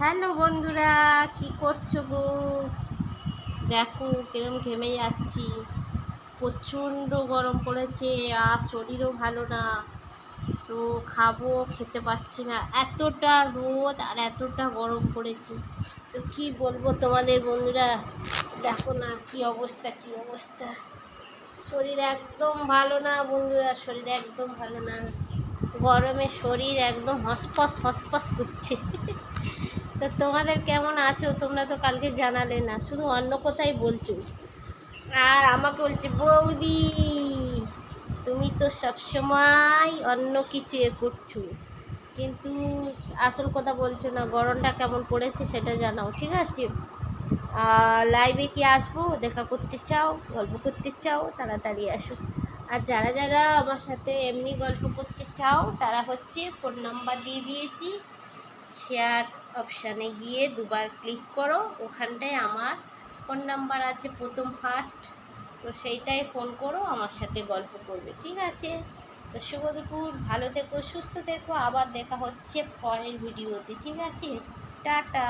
Hello বন্ধুরা, কি করছো গো? দেখো কিরম ঘেমে যাচ্ছি। প্রচণ্ড গরম পড়েছে, আর শরীরও ভালো না। তো খাবো, খেতে পাচ্ছি না, এতটা রোদ আর এতটা গরম পড়েছে। তো কি বলবো তোমাদের বন্ধুরা, দেখো না কি অবস্থা, কি অবস্থা। শরীর একদম ভালো না বন্ধুরা, শরীর একদম ভালো না। গরমে শরীর একদম হসপস হসপস করছে। তো তোমাদের কেমন আছো? তোমরা তো কালকে জানালে না, শুধু অন্য কথাই বলছো। আর আমাকে বলছে বৌদি, তুমি তো সবসময় অন্য কিছু করছো, কিন্তু আসল কথা বলছো না। গরমটা কেমন পড়েছে সেটা জানাও, ঠিক আছে? আর লাইভে কি আসবো, দেখা করতে চাও, গল্প করতে চাও, তাড়াতাড়ি আসো। আর যারা যারা আমার সাথে এমনি গল্প করতে চাও তারা হচ্ছে ফোন নাম্বার দিয়ে দিয়েছি, শেয়ার অপশানে গিয়ে দুবার ক্লিক করো, ওখানটায় আমার ফোন নাম্বার আছে প্রথম ফার্স্ট। তো সেইটাই ফোন করো, আমার সাথে গল্প করবে, ঠিক আছে? তো শুভ দুপুর, ভালো থেকো, সুস্থ থেকো, আবার দেখা হচ্ছে পরের ভিডিওতে, ঠিক আছে? টাটা।